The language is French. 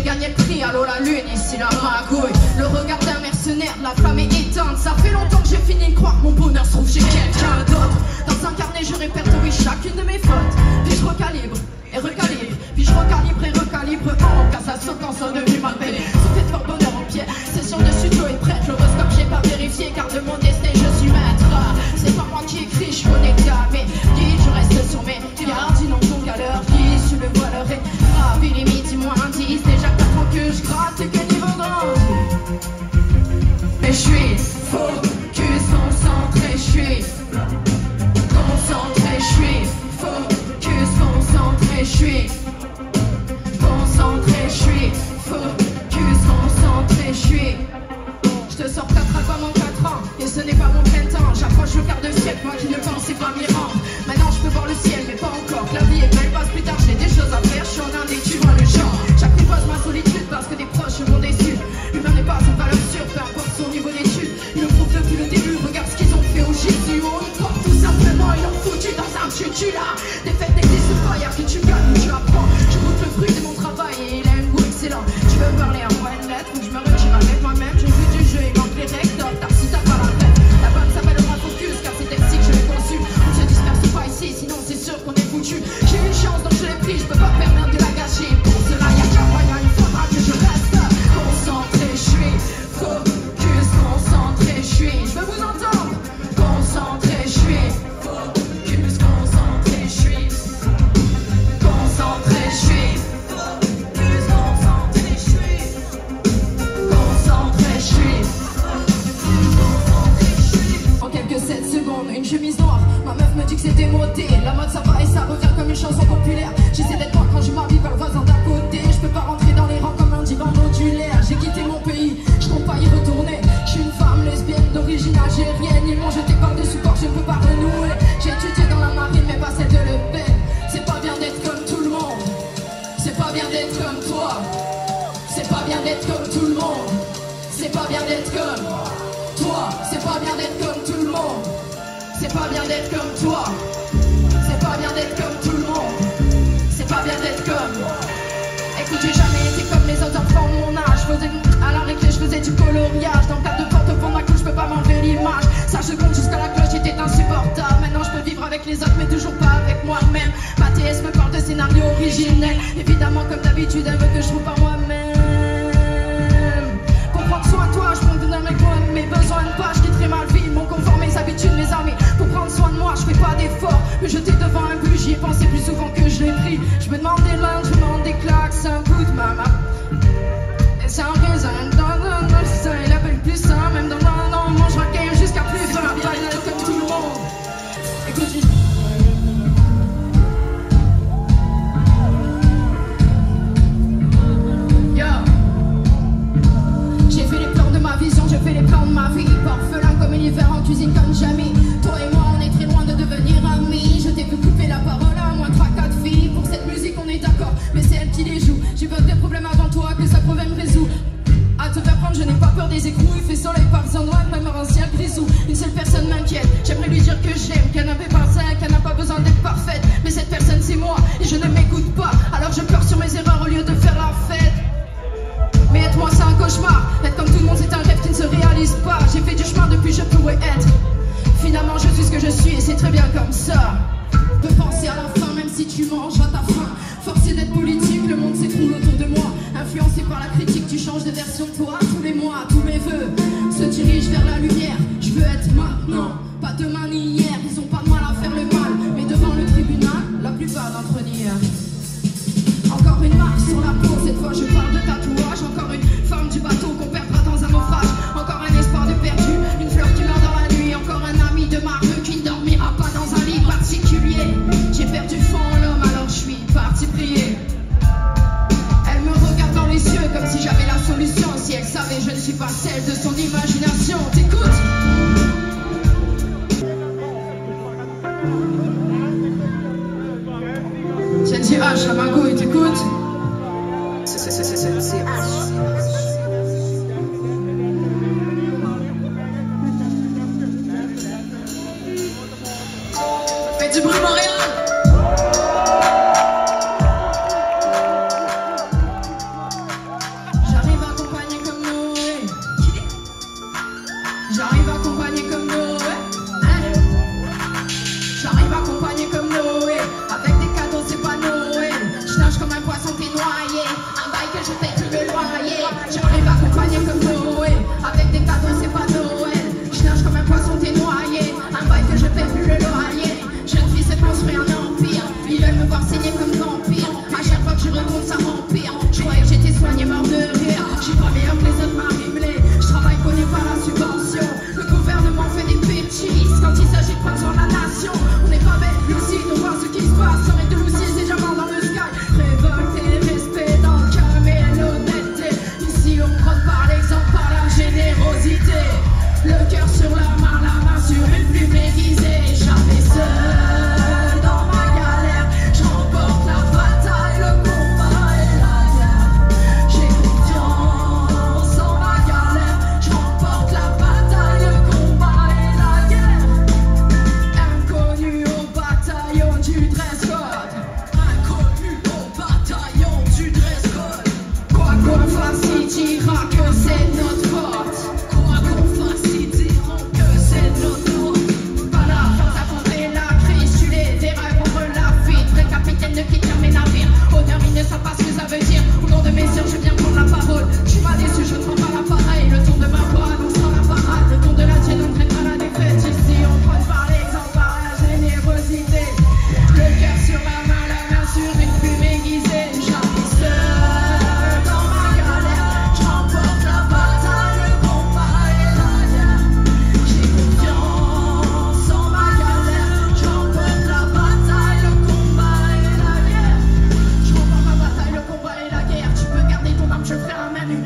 gagné le prix, allô la lune, ici la magouille. Le regard d'un mercenaire, la flamme est éteinte. Ça fait longtemps que j'ai fini de croire que mon bonheur se trouve chez quelqu'un d'autre. Dans un carnet je répertorie chacune de mes fautes. Puis je recalibre et recalibre, puis je recalibre et recalibre. En cas ça saute quand ça devenu mal belle. C'est fait fort bonheur en pied, session de studio est prête. L'horoscope j'ai pas vérifié car de mon destin je suis maître. C'est pas moi qui écris, je suis connecté à mes guides. Je reste sur mes gardes, sinon donc à leur guise. Je le vois leur gravé les midi moins 10. Déjà 4 ans que je gratte et que niveau grandit. Mais je suis focus, concentré, je suis concentré, je suis focus, concentré, je suis concentré, je suis focus, concentré, je suis. Je te sors 4 albums en 4 ans et ce n'est pas mon printemps. J'approche le quart de siècle, moi qui ne pensais pas m'y rendre. Maintenant je peux voir le ciel mais pas encore. Que la vie est belle, passe plus tard, j'ai des choses à faire. Je suis en Inde et tu vois le genre. J'apprivoise ma solitude parce que des proches m'ont déçu. L'humain n'est pas une valeur sûre, peu importe son niveau d'études. Ils le prouvent depuis le début, regarde ce qu'ils ont fait au Jésus. On y croit tout simplement, ils l'ont foutu dans un tutu là. Des fêtes n'existent pas, y'a que tu gagnes ou tu apprends. Je goûte le fruit de mon travail et il a un goût excellent. Tu veux parler à moi une lettre ou je me retire avec moi-même. J'ai vu du jeu, il manque les règles, t'as si t'as pas la tête. La bonne s'appellera focus car c'est ainsi que je l'ai conçu. On se disperse pas ici, sinon c'est sûr qu'on est foutu. J'ai eu une chance donc je l'ai pris, je peux pas permettre de la gâcher. Pour cela y'a qu'un moyen, il faudra que je reste concentré, je suis focus, concentré, je suis. Je veux vous entendre. Concentré, je suis focus, concentré, je suis concentré, je suis focus, concentré, je suis concentré, je suis concentré, je suis. En quelques 7 secondes, une chemise noire. Ma meuf me dit que c'était modé. La mode ça va et ça revient comme une chanson populaire. J'essaie d'être moi quand je m'habille par le voisin d'à côté. Je peux pas rentrer dans les rangs comme un divan modulaire. J'ai quitté mon pays, je compte pas y retourner. Je suis une femme lesbienne d'origine algérienne. Ils m'ont jeté par-dessus corps, je ne peux pas renouer. J'ai étudié dans la marine mais pas celle de Le Pen. C'est pas bien d'être comme tout le monde. C'est pas bien d'être comme toi. C'est pas bien d'être comme tout le monde. C'est pas bien d'être comme toi. C'est pas bien d'être comme tout le monde. C'est pas bien d'être comme toi. C'est pas bien d'être comme tout le monde. C'est pas bien d'être comme. Écoute, j'ai jamais été comme les autres enfants de mon âge. À la récré, je faisais du coloriage. Dans le cadre de porte au fond de ma couche, je peux pas m'enlever l'image. Ça, je compte jusqu'à la cloche, était insupportable. Maintenant, je peux vivre avec les autres, mais toujours pas avec moi-même. Ma TS me parle de scénario originel. Évidemment, comme d'habitude, elle veut que je trouve par moi-même. Pour prendre soin de toi, je prends avec moi mes besoins de pas. Je quitterai ma vie, mon confort, mes habitudes, mes amis. Pour prendre soin de moi, je fais pas d'efforts. Me jeter devant un but, j'y ai pensé plus souvent que je l'ai pris. Je me demande des lunchs, je me demande des claques, c'est un coup de maman. Et c'est un raisin, il appelle plus ça, même dans un an, on mangera game jusqu'à plus de la paille comme tout le monde. Écoute, j'ai fait les plans de ma vision, j'ai fait les plans de ma vie. Orphelin comme un hiver en cuisine comme jamais. Toi et moi on est très loin de devenir amis. Je t'ai vu couper la parole à moins 3-4 filles. Pour cette musique on est d'accord, mais c'est elle qui les joue. J'ai peur des problèmes avant toi, que ça problème résout. À te faire prendre, je n'ai pas peur des écrous. Il fait soleil par endroits, même un ciel grisou. Une seule personne m'inquiète, j'aimerais lui dire que j'aime, qu'elle n'avait pas ça, qu'elle n'a pas besoin d'être parfaite. Mais cette personne c'est moi, et je ne m'écoute pas. Alors je pleure sur mes erreurs au lieu de faire la fête. Mais être moi c'est un cauchemar. Être comme tout le monde c'est un rêve qui ne se réalise pas. J'ai fait du chemin depuis je pourrais être. Finalement je suis ce que je suis et c'est très bien comme ça. Peux penser à la fin même si tu manges à ta faim. Forcé d'être politique, le monde s'écroule autour de moi. Influencé par la critique, tu changes de version de toi. Tous les mois, tous mes vœux se dirigent vers la lumière. Je veux être maintenant, pas demain ni hier. Ils ont pas de mal à faire le mal, mais devant le tribunal, la plupart d'entre nier. Encore une marque sur la peau, cette fois je parle de tatouage. Encore une femme du bateau qu'on perdra dans un naufrage. Encore un espoir de perdu, une fleur qui meurt dans la nuit. Encore un ami de marque qui ne dormira pas dans un lit particulier. J'ai perdu foi en l'homme alors je suis parti prier. Elle me regarde dans les yeux comme si j'avais la solution. Si elle savait je ne suis pas celle de son imagination. T'écoutes? C'est H, la magouille, t'écoutes? C'est H. Faites du bruit, Montréal! le loyer. J'arrive accompagné comme Noé, avec des cadeaux c'est pas Noël. Je nage comme un poisson t'es noyé, un bail que je paie plus le loyer. Jeune fille s'est construit un empire, ils veulent me voir saigner comme vampire. À chaque fois que je retourne ça m'empire. Je croyais que j'étais soigné mort de rire. J'suis pas meilleur que les autres marimelés. Je travaille connu par la subvention. Le gouvernement fait des bêtises quand il s'agit de prendre sur la nation. On n'est pas bête, lucide, on voit ce qui se passe. On est tous ici, c'est diamants dans le sky. Révolte et respect dans le calme et l'honnêteté. Ici on prend par l'exemple, par la générosité. Le cœur sur la main sur une plume aiguisée. Jamais seul dans ma galère. J'emporte la bataille, le combat et la guerre. J'ai confiance en ma galère. J'emporte la bataille, le combat et la guerre. Inconnu au bataillon du dress code. Inconnu au bataillon du dress code. Quoi qu'on fasse, ils diront que c'est notre faute. Quoi qu'on fasse, ils diront que c'est notre faute. Pas la France à contrer la crise. Tu les verras contre la fuite. Vrai capitaine ne quitte jamais navire. Honneur, ils ne savent pas ce que ça veut dire. Au nom de mes sœurs, je viens prendre la parole. Tu m'as déçu, je ne prends pas l'appareil. Le tour de ma voix annoncera la parade. Le tour de la tienne n'entraîne pas la défaite. Ici, on prend par l'exemple, par la générosité. Le cœur sur la main sur une plume aiguisée. J'arrive seul dans ma galère. J'emporte la bataille, le combat et la guerre. J'ai confiance en ma galère. J'emporte la bataille, le combat et la guerre. J'emporte ma bataille, le combat et la guerre. Tu peux garder ton arme, je ferai la main nue.